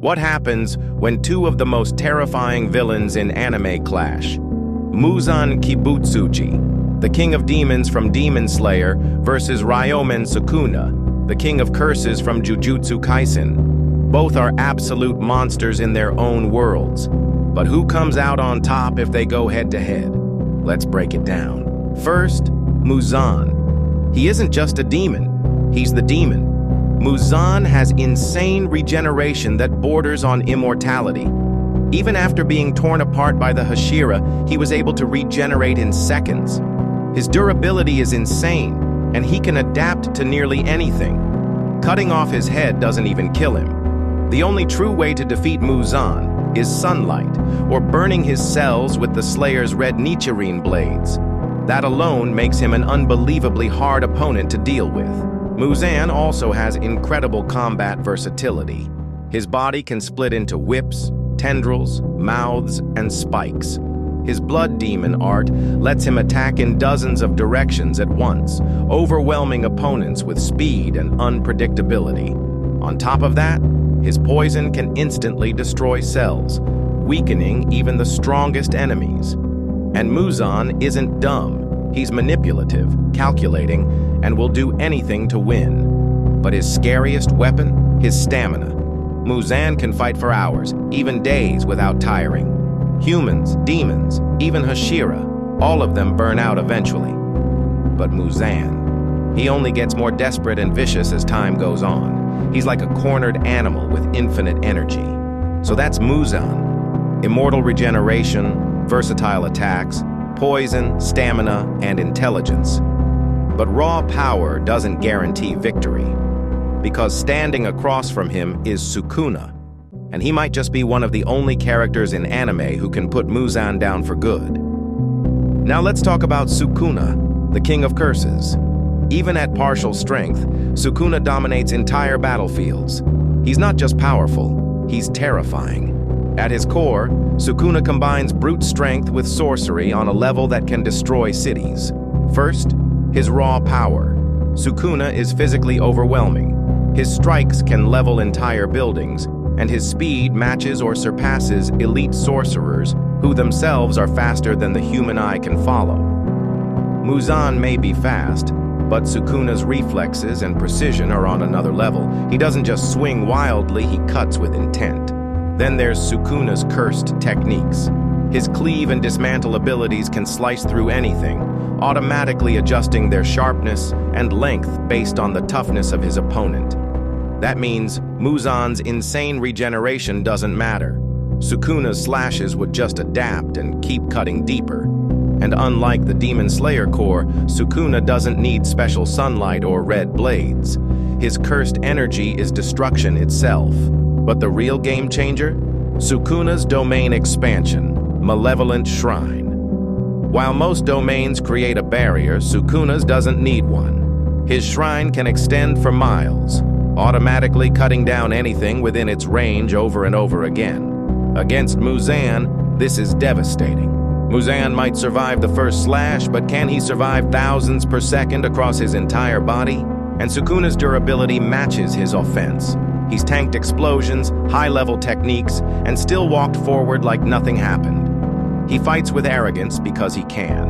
What happens when two of the most terrifying villains in anime clash? Muzan Kibutsuji, the king of demons from Demon Slayer, versus Ryomen Sukuna, the king of curses from Jujutsu Kaisen. Both are absolute monsters in their own worlds. But who comes out on top if they go head-to-head? Let's break it down. First, Muzan. He isn't just a demon, he's the demon. Muzan has insane regeneration that borders on immortality. Even after being torn apart by the Hashira, he was able to regenerate in seconds. His durability is insane, and he can adapt to nearly anything. Cutting off his head doesn't even kill him. The only true way to defeat Muzan is sunlight, or burning his cells with the Slayer's red Nichirin blades. That alone makes him an unbelievably hard opponent to deal with. Muzan also has incredible combat versatility. His body can split into whips, tendrils, mouths, and spikes. His blood demon art lets him attack in dozens of directions at once, overwhelming opponents with speed and unpredictability. On top of that, his poison can instantly destroy cells, weakening even the strongest enemies. And Muzan isn't dumb. He's manipulative, calculating, and will do anything to win. But his scariest weapon? His stamina. Muzan can fight for hours, even days, without tiring. Humans, demons, even Hashira, all of them burn out eventually. But Muzan, he only gets more desperate and vicious as time goes on. He's like a cornered animal with infinite energy. So that's Muzan. Immortal regeneration, versatile attacks, poison, stamina, and intelligence. But raw power doesn't guarantee victory, because standing across from him is Sukuna, and he might just be one of the only characters in anime who can put Muzan down for good. Now let's talk about Sukuna, the king of curses. Even at partial strength, Sukuna dominates entire battlefields. He's not just powerful, he's terrifying. At his core, Sukuna combines brute strength with sorcery on a level that can destroy cities. First, his raw power. Sukuna is physically overwhelming. His strikes can level entire buildings, and his speed matches or surpasses elite sorcerers who themselves are faster than the human eye can follow. Muzan may be fast, but Sukuna's reflexes and precision are on another level. He doesn't just swing wildly, he cuts with intent. Then there's Sukuna's cursed techniques. His cleave and dismantle abilities can slice through anything, automatically adjusting their sharpness and length based on the toughness of his opponent. That means Muzan's insane regeneration doesn't matter. Sukuna's slashes would just adapt and keep cutting deeper. And unlike the Demon Slayer core, Sukuna doesn't need special sunlight or red blades. His cursed energy is destruction itself. But the real game changer? Sukuna's domain expansion, Malevolent Shrine. While most domains create a barrier, Sukuna's doesn't need one. His shrine can extend for miles, automatically cutting down anything within its range over and over again. Against Muzan, this is devastating. Muzan might survive the first slash, but can he survive thousands per second across his entire body? And Sukuna's durability matches his offense. He's tanked explosions, high-level techniques, and still walked forward like nothing happened. He fights with arrogance because he can.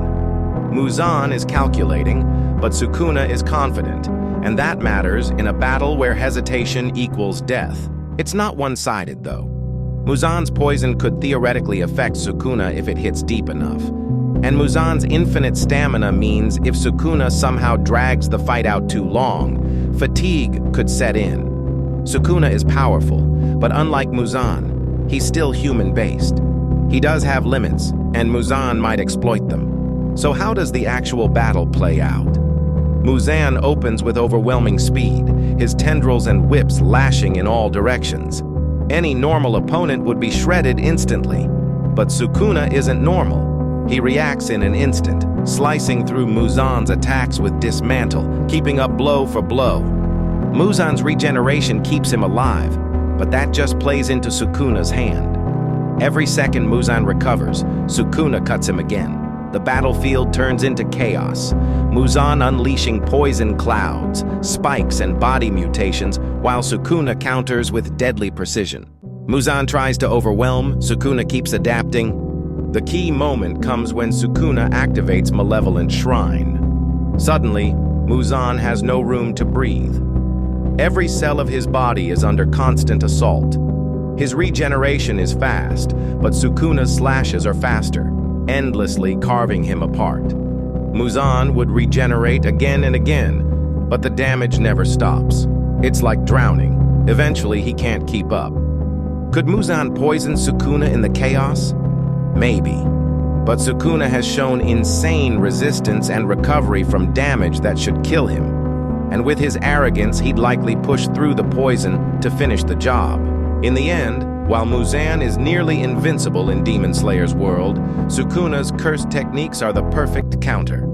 Muzan is calculating, but Sukuna is confident, and that matters in a battle where hesitation equals death. It's not one-sided, though. Muzan's poison could theoretically affect Sukuna if it hits deep enough. And Muzan's infinite stamina means if Sukuna somehow drags the fight out too long, fatigue could set in. Sukuna is powerful, but unlike Muzan, he's still human-based. He does have limits, and Muzan might exploit them. So how does the actual battle play out? Muzan opens with overwhelming speed, his tendrils and whips lashing in all directions. Any normal opponent would be shredded instantly, but Sukuna isn't normal. He reacts in an instant, slicing through Muzan's attacks with dismantle, keeping up blow for blow. Muzan's regeneration keeps him alive, but that just plays into Sukuna's hand. Every second Muzan recovers, Sukuna cuts him again. The battlefield turns into chaos, Muzan unleashing poison clouds, spikes, and body mutations, while Sukuna counters with deadly precision. Muzan tries to overwhelm, Sukuna keeps adapting. The key moment comes when Sukuna activates Malevolent Shrine. Suddenly, Muzan has no room to breathe. Every cell of his body is under constant assault. His regeneration is fast, but Sukuna's slashes are faster, endlessly carving him apart. Muzan would regenerate again and again, but the damage never stops. It's like drowning. Eventually, he can't keep up. Could Muzan poison Sukuna in the chaos? Maybe. But Sukuna has shown insane resistance and recovery from damage that should kill him. And with his arrogance, he'd likely push through the poison to finish the job. In the end, while Muzan is nearly invincible in Demon Slayer's world, Sukuna's cursed techniques are the perfect counter.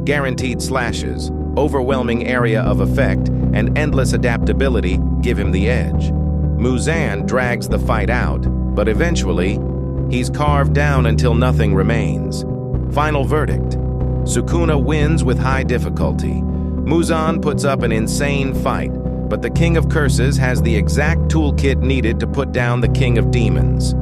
Guaranteed slashes, overwhelming area of effect, and endless adaptability give him the edge. Muzan drags the fight out, but eventually, he's carved down until nothing remains. Final verdict. Sukuna wins with high difficulty. Muzan puts up an insane fight, but the King of Curses has the exact toolkit needed to put down the King of Demons.